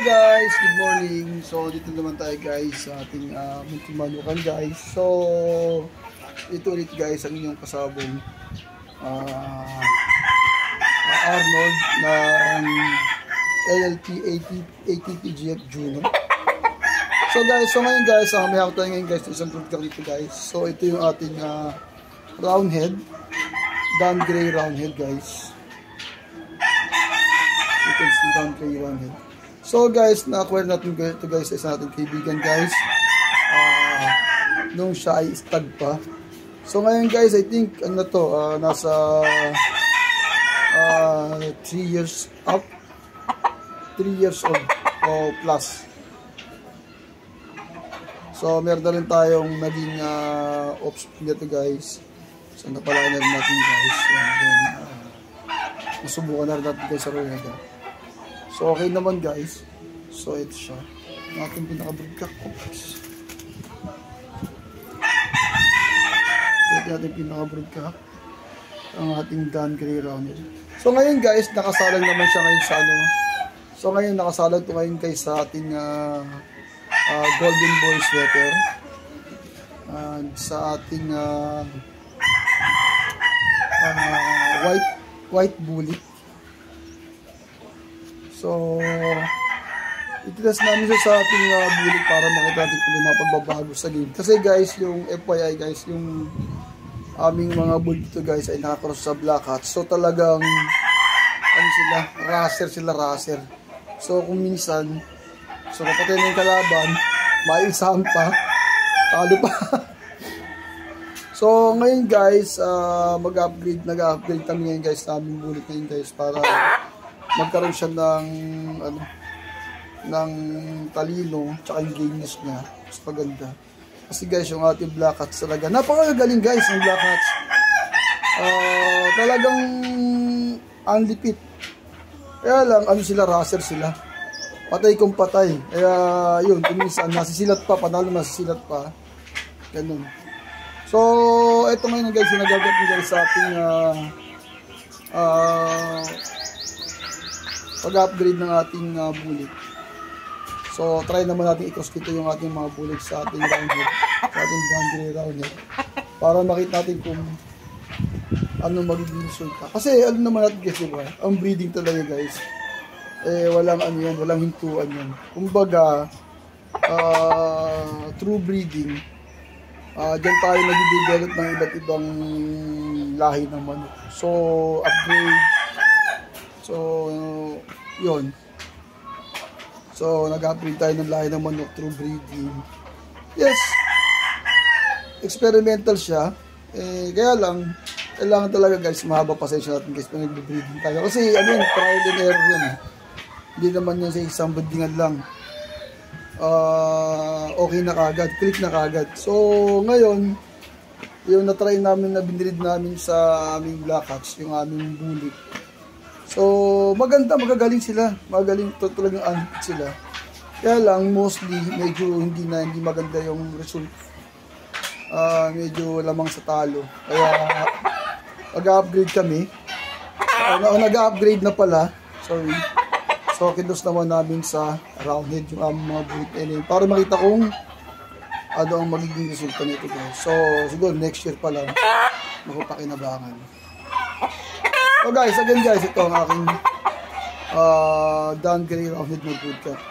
Guys, good morning. So dito naman tayo guys sa ating Muntimanukan guys. So ito ulit guys ang inyong kasabong Arnold ng LLP ATPGF Juno. So ngayon guys, may hawak tayo ngayon guys isang fruit car dito guys. So ito yung ating round head, Dan Gray round head guys. You can see Dan Gray round head. So guys, na-acquire natin ito guys sa isang ating kaibigan guys. Nung siya ay stag pa. So ngayon guys, I think ano to, nasa 3 years up. 3 years old o plus. So meron na rin tayong naging offspring dito guys. So napalain na rin natin guys. And then, nasubukan na rin natin guys sa Rueda. So okay naman guys. So ito siya. Ang ating pinaka-broodcock. So ito ating pinaka-broodcock. Ang ating Dan Gray roundhead. So ngayon guys, nakasalang naman siya ngayon sa ano. So ngayon nakasalang ito ngayon guys sa ating Golden Boy sweater. And sa ating white bullet. So, itilas namin siya sa ating bulik para makita natin kung may mga pagbabago sa game. Kasi guys, yung FYI guys, yung aming mga bull dito guys ay nakakross sa Black Hat. So talagang, ano sila, racer. So kung minsan, so kapatid ng kalaban, maisahan pa, talo pa. So ngayon guys, nag-upgrade kami ngayon guys sa aming bulik ngayon guys para magkaroon siya ng talino tsaka yung gameness niya. Mas maganda. Kasi guys, yung ating Black Hats talaga, napakagaling guys ng Black Hats. Talagang unlipit. Kaya lang, racer sila. Patay kung patay. Kaya yun, minsan nasisilat pa, panalo nasisilat pa. Ganun. So, eto ngayon guys, nagagat nyo guys sa ating pag-upgrade ng ating bullet. So, try naman natin i-cross dito yung ating mga bullet sa ating roundhead, sa ating Dan Gray roundhead, para makita natin kung ano magiging resulta. Kasi, alam naman natin guys, diba? Ang breeding talaga guys, walang walang hintuan yan. Kumbaga, true breeding, dyan tayo nag-develop ng iba't ibang lahi ng manok. So, upgrade. So, yun. So, nag-upgrade tayo ng lahi ng manok through breeding. Yes, experimental siya. Kaya lang, kailangan talaga guys, mahaba pasensya natin guys pag nag-breeding tayo. Kasi, trial and error yun. Hindi naman yun sa isang breedingan lang. Okay na kagad, click na kagad. So, ngayon, yung na-try namin na binreed namin sa aming Black Hats, yung aming bullet. So, magagaling sila. Magaling talagang unfit sila. Kaya lang, mostly, medyo hindi maganda yung result. Medyo lamang sa talo. Kaya, nag-upgrade kami. Nag-upgrade na pala. Sorry. So, kinos naman namin sa roundhead yung aming mga bullet para makita kung ano ang magiging resulta nito guys. So, siguro next year pa lang makapakinabangan. So guys, again guys, ito ang aking Dan Gray roundhead na broodcock.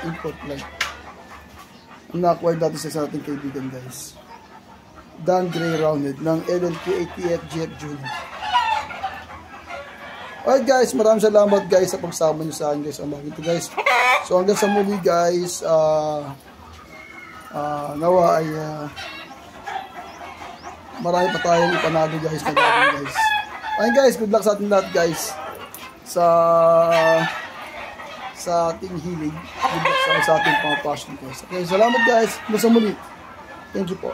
Import lang. Ang na-acquire natin sa ating kaibigan guys. Dan Gray roundhead ng LLP ATPGF Juno. Alright guys, maraming salamat guys sa pagsama nyo sa akin guys. Ang bagay ito guys. So hanggang sa muli guys, nawa ay marami pa tayong ipanalo guys na gawin guys. Ayun guys, good luck sa ating lahat guys sa ating healing. Good luck sa ating mga passion guys. Okay, salamat guys. Hanggang sa muli. Thank you po.